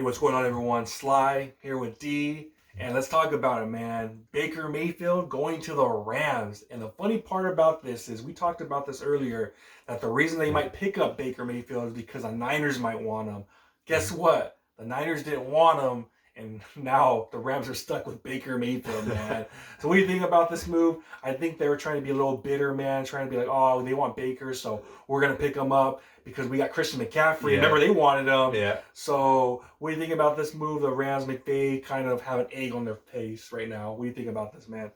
what's going on, everyone? Sly here with D, and let's talk about it, man. Baker Mayfield going to the Rams. And the funny part about this is we talked about this earlier, that the reason they might pick up Baker Mayfield is because the Niners might want him. Guess what? The Niners didn't want him, and now the Rams are stuck with Baker Mayfield, man. So what do you think about this move? I think they were trying to be a little bitter, man, trying to be like, oh, they want Baker, so we're going to pick him up because we got Christian McCaffrey. Yeah. Remember, they wanted him. Yeah. So what do you think about this move? The Rams, McVay kind of have an egg on their face right now. What do you think about this, man?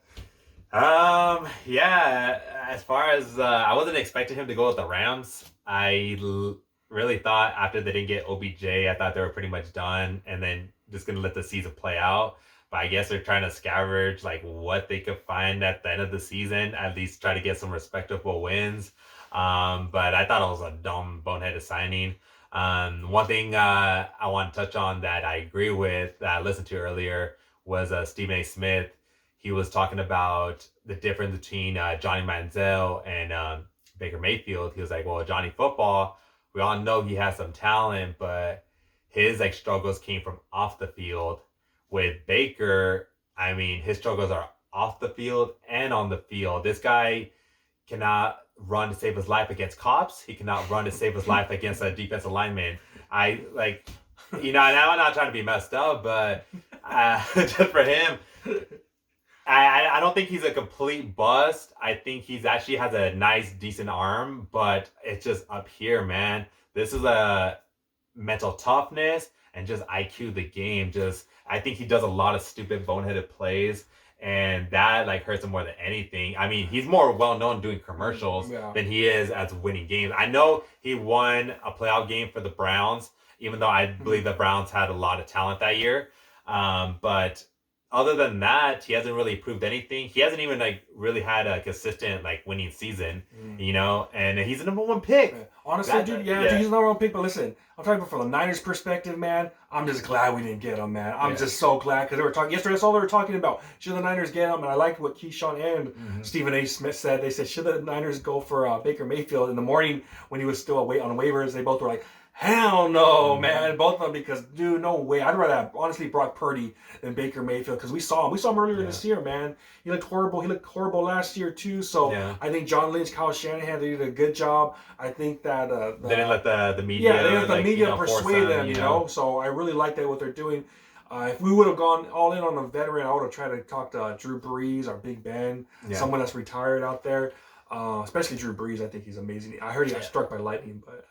Yeah. As far as I wasn't expecting him to go with the Rams. Really thought after they didn't get OBJ, I thought they were pretty much done, and then just gonna let the season play out. But I guess they're trying to scavenge like what they could find at the end of the season, at least try to get some respectable wins. But I thought it was a dumb, boneheaded signing. One thing I want to touch on that I agree with, that I listened to earlier, was Stephen A. Smith. He was talking about the difference between Johnny Manziel and Baker Mayfield. He was like, well, Johnny Football, we all know he has some talent, but his struggles came from off the field. With Baker, I mean, his struggles are off the field and on the field. This guy cannot run to save his life against cops. He cannot run to save his life against a defensive lineman. Now I'm not trying to be messed up, but just for him, I don't think he's a complete bust. I think he's actually has a nice, decent arm, but it's just up here, man. This is a mental toughness and just IQ the game. I think he does a lot of stupid, boneheaded plays, and that hurts him more than anything. I mean, he's more well known doing commercials than he is as winning games. I know he won a playoff game for the Browns, even though I believe the Browns had a lot of talent that year. But other than that, he hasn't really proved anything. He hasn't even really had a consistent winning season, and he's a number one pick. Honestly, dude, he's a number one pick. But listen, I'm talking from the Niners' perspective, man. I'm just glad we didn't get him, man. I'm just so glad, because they were talking yesterday. That's all they were talking about. Should the Niners get him? And I liked what Keyshawn and Stephen A. Smith said. They said, should the Niners go for Baker Mayfield? In the morning when he was still on waivers, they both were like, hell no, man. Both of them, because, dude, no way. I'd rather have, honestly, Brock Purdy than Baker Mayfield, because we saw him earlier this year, man. He looked horrible. He looked horrible last year, too. So I think John Lynch, Kyle Shanahan, they did a good job. I think that... they didn't let the media... Yeah, they didn't let the media persuade them, you know? So I really like that, what they're doing. If we would have gone all in on a veteran, I would have tried to talk to Drew Brees or Big Ben, someone that's retired out there. Especially Drew Brees, I think he's amazing. I heard he got struck by lightning, but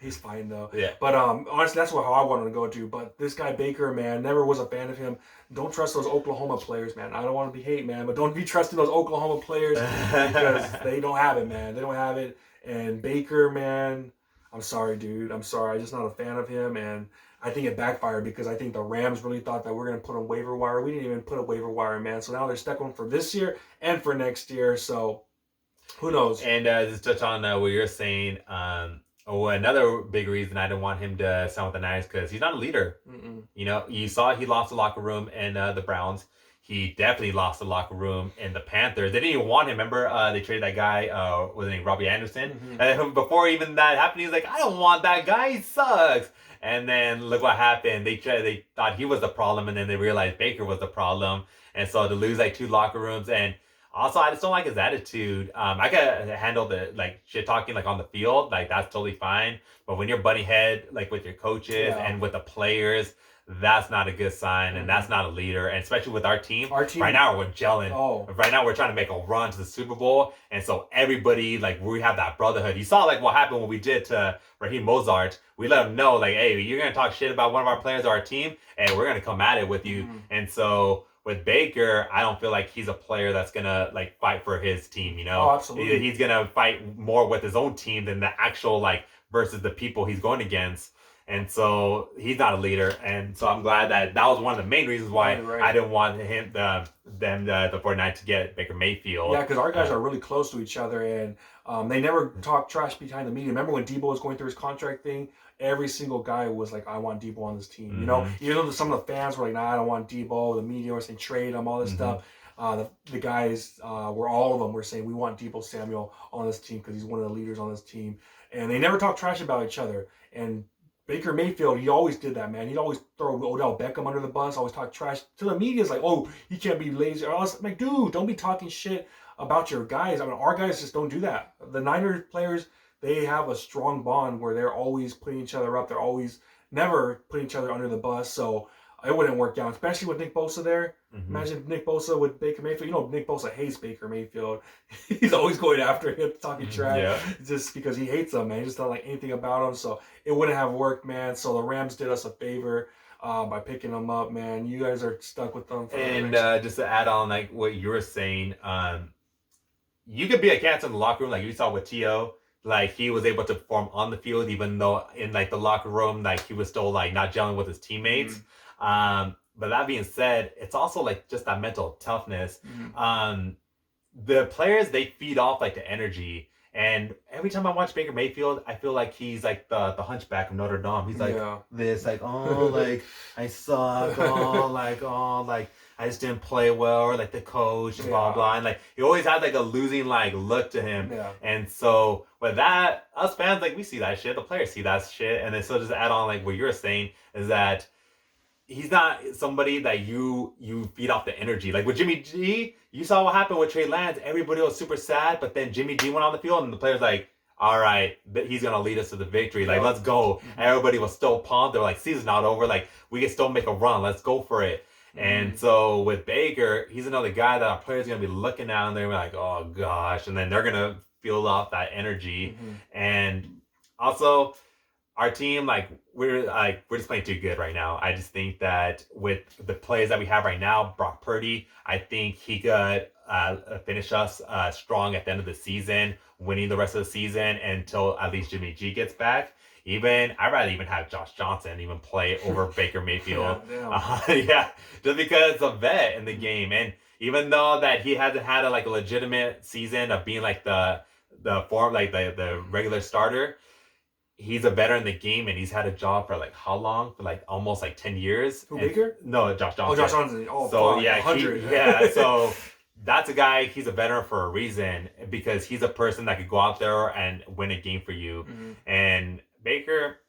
he's fine though. Yeah. But honestly, that's how I wanted to go to. But this guy Baker, man, never was a fan of him. Don't trust those Oklahoma players, man. I don't want to be hate, man, but don't be trusting those Oklahoma players because they don't have it, man. They don't have it. And Baker, man, I'm sorry, dude. I'm sorry. I'm just not a fan of him, and I think it backfired because I think the Rams really thought that we're going to put a waiver wire. We didn't even put a waiver wire, man. So now they're stuck on for this year and for next year. So who knows? And just touch on what you're saying. Another big reason I didn't want him to sign with the Niners, because he's not a leader. You saw he lost the locker room in the Browns. He definitely lost the locker room in the Panthers. They didn't even want him. Remember, they traded that guy, was his name Robbie Anderson? Before even that happened, he was like, I don't want that guy. He sucks. And then look what happened. They thought he was the problem, and then they realized Baker was the problem. And so to lose 2 locker rooms, and also I just don't like his attitude. I could handle the shit talking on the field, that's totally fine. But when you're butting head with your coaches and with the players, that's not a good sign, and that's not a leader. And especially with our team right now, we're gelling. Right now, we're trying to make a run to the Super Bowl, and so everybody we have that brotherhood. You saw what happened when we did to Raheem Mostert. We let him know hey, you're gonna talk shit about one of our players or our team, and we're gonna come at it with you. And so with Baker, I don't feel like he's a player that's gonna fight for his team. Oh, absolutely. He's gonna fight more with his own team than the actual versus the people he's going against. And so he's not a leader, and so I'm glad that was one of the main reasons why I didn't want the 49ers to get Baker Mayfield. Yeah, because our guys are really close to each other, and they never talk trash behind the media. Remember when Debo was going through his contract thing? Every single guy was like, I want Debo on this team. You know, even though some of the fans were like, nah, I don't want Debo. The media was saying trade him, all this stuff. The guys all of them were saying, we want Debo Samuel on this team because he's one of the leaders on this team. And they never talk trash about each other. And Baker Mayfield, he always did that, man. He'd always throw Odell Beckham under the bus, always talk trash to the media. It's like, oh, he can't be lazy. I was like, dude, don't be talking shit about your guys. I mean, our guys just don't do that. The Niners players, they have a strong bond where they're always putting each other up. They're always never putting each other under the bus. So it wouldn't work out, especially with Nick Bosa there. Mm-hmm. Imagine Nick Bosa with Baker Mayfield. You know, Nick Bosa hates Baker Mayfield. He's always going after him, talking trash, just because he hates him, man. He just don't like anything about him. So it wouldn't have worked, man. So the Rams did us a favor by picking him up, man. You guys are stuck with them. And just to add on, like what you were saying, you could be a cancer in the locker room, like you saw with T.O. Like he was able to perform on the field, even though in like the locker room, like he was still like not gelling with his teammates. Mm-hmm. But that being said, it's also like just that mental toughness. Mm-hmm. The players, they feed off like the energy. And every time I watch Baker Mayfield, I feel like he's like the hunchback of Notre Dame. He's like this, like, oh, like I suck, like I just didn't play well, or like the coach, and blah blah. And like he always had like a losing like look to him. Yeah. And so with that, us fans, like we see that shit. The players see that shit. And then so just add on like what you're saying is that he's not somebody that you feed off the energy. Like with Jimmy G, you saw what happened with Trey Lance. Everybody was super sad, but then Jimmy G went on the field and the players like, all right, he's going to lead us to the victory. Like, let's go. Mm-hmm. Everybody was still pumped. They're like, season's not over. Like, we can still make a run. Let's go for it. Mm-hmm. And so with Baker, he's another guy that our players are going to be looking at and they're like, oh gosh. And then they're going to feel off that energy. Mm-hmm. And also, our team, like we're just playing too good right now. I just think that with the players that we have right now, Brock Purdy, I think he could finish us strong at the end of the season, winning the rest of the season until at least Jimmy G gets back. I'd rather even have Josh Johnson even play over Baker Mayfield. Just because it's a vet in the game, and even though that he hasn't had a legitimate season of being like the regular starter. He's a veteran in the game, and he's had a job for like how long? For like almost like 10 years. Who, Baker? No, Josh Johnson. Oh, Josh Johnson. Oh, so fuck, yeah, 100. So that's a guy. He's a veteran for a reason because he's a person that could go out there and win a game for you. Mm-hmm. And Baker,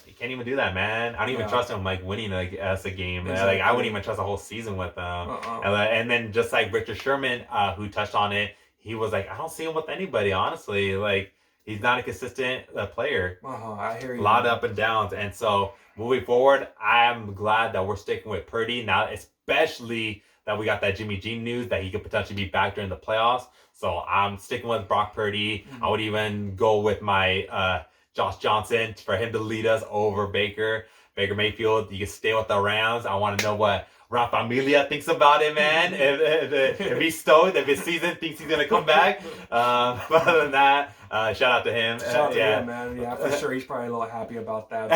you can't even do that, man. I don't even trust him like winning as a game. Exactly. Like I wouldn't even trust a whole season with them. And then just like Richard Sherman, who touched on it, he was like, I don't see him with anybody, honestly. Like. He's not a consistent player. I hear you. A lot of up and downs. And so moving forward, I'm glad that we're sticking with Purdy now, especially that we got that Jimmy G news that he could potentially be back during the playoffs. So I'm sticking with Brock Purdy. Mm-hmm. I would even go with my Josh Johnson for him to lead us over Baker Mayfield. You can stay with the Rams. I want to know what Ra Familia thinks about it, man. If he's stoked, if his season thinks he's gonna come back. But other than that, shout out to him. Shout out to him, man. Yeah, for sure. He's probably a little happy about that.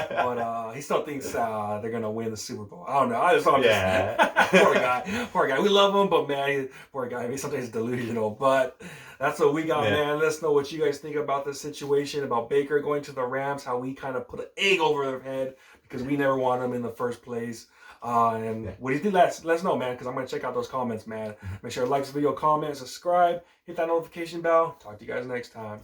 But he still thinks they're gonna win the Super Bowl. I don't know. Poor guy. We love him, but man, poor guy. I mean, sometimes he's delusional. But that's what we got, man. Let us know what you guys think about this situation, about Baker going to the Rams, how we kind of put an egg over their head because we never wanted him in the first place. What do you think? Let us know, man, because I'm going to check out those comments, man. Make sure to like this video, comment, subscribe, hit that notification bell. Talk to you guys next time.